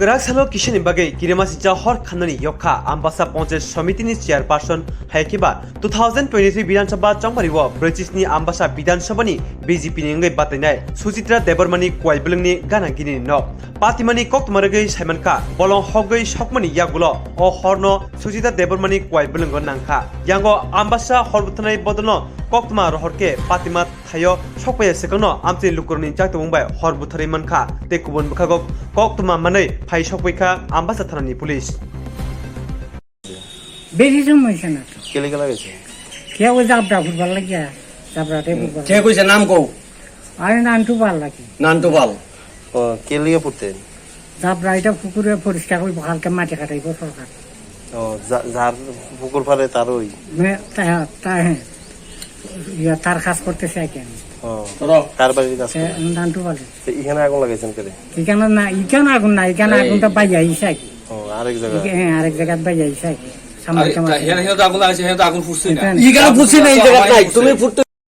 Keraksalo Kisani Bagwi Kirimasicha Hor Khanani Yokkha Ambasa Panchayat Samitini Chairperson Haikiba 2023 Bidhan Sabha Chambariwo British-ni Ambasa Bidhan Sabha-ni BJPni ngai batinai Suchitra Debbarmani Kwaibulungni Gana Gini no Patimani Koktumaragai Saimanka Bolong Hogai Shokmani Yagulo O Horno Suchitra Debbarmani Kwaibulungo Nangka Yango Ambasa Horbutanai Bodono Koktuma Rohorke Patima Thayo Shokpaya Sekano Amti Lukurni Jakta Mumbai Horbuthari Manka Tekubun Bukagok Koktuma Manai Pai Shokpika Ambasa Thanani Police Beri সমস্যা না তো কেলে গেলা গেছে কে ওই জাবড়া football লাগিয়া জাবড়াতে football কে কইছে নাম কও আরে নানটু ভাল লাগে নানটু বাল ও কেলে পড়তেন জাবড়া এটা পুকুরে পরিষ্কার করে হালকা মাটি কাটাইব সরকার ও যার পুকুর পারে তার ওই তার কাজ করতেছে কেন ও কার বাড়ির কাজ নানটু বলে এখানে আগুন লাগাইছেন কেলে এখানে আগুন না এখানে আগুনটা বাইয়া আইছে ও আরেক জায়গা হ্যাঁ আরেক জায়গায় বাইয়া আইছে আগুন আছে আগুন ফুটছে না এই জায়গা ফুটছে না এই জায়গা নাই তুমি ফুটতে